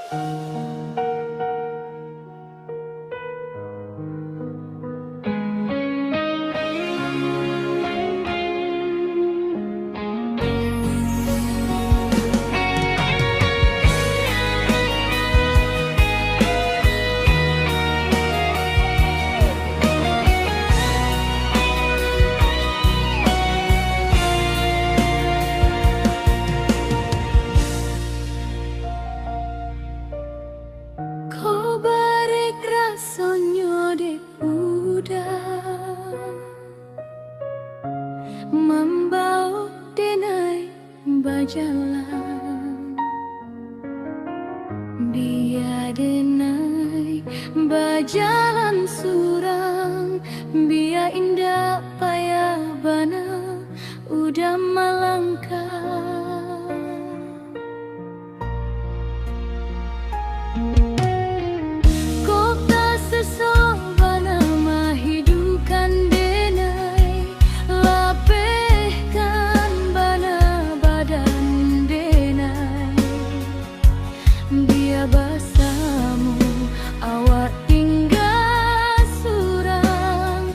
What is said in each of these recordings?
Ko barek rasonyo dek udah membau denai bajalan biar denai bajalan surang biar indah payah bana udah malangkah. Sesobana mahidukan denai lapehkan bana badan denai dia basamu awak tinggal surang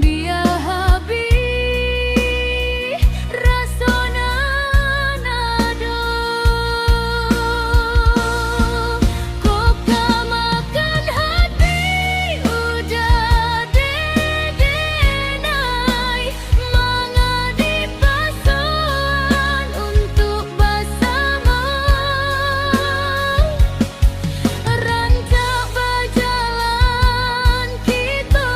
dia habis rasona nado kok makan hati udah denai mangadi pasoan untuk bersama rancak berjalan kita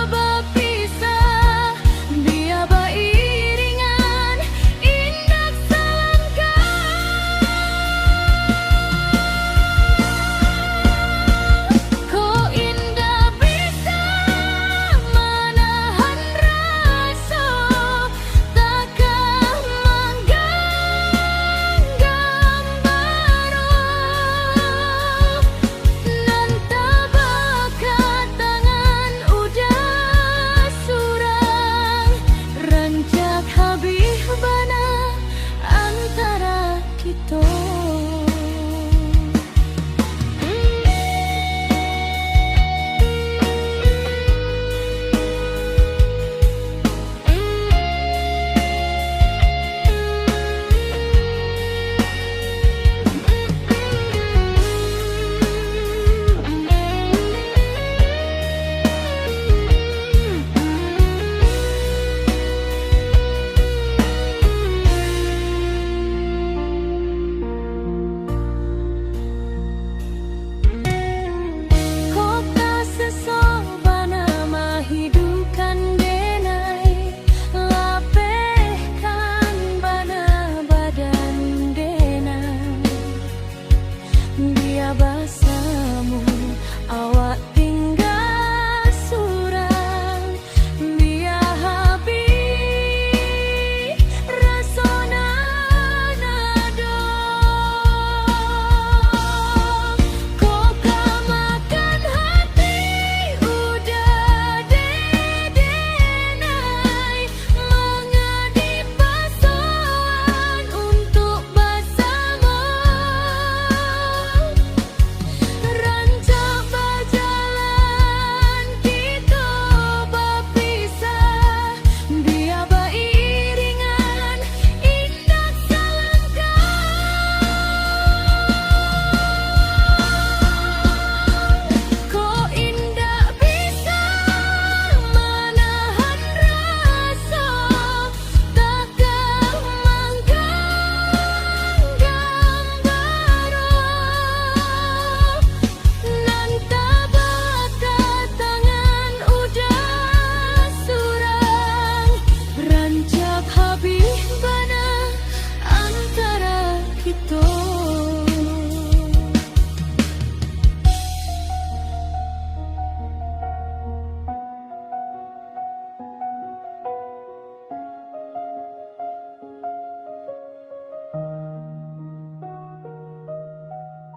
berpisah biar beriringan indah selangkah. Kau indah bisa menahan rasa takkan menggenggam baru nanta bakat tangan udah surang rancak habis bana antara kita. Kota sesobana mahidukan denai lapehkan bana badan denai dia basamu awak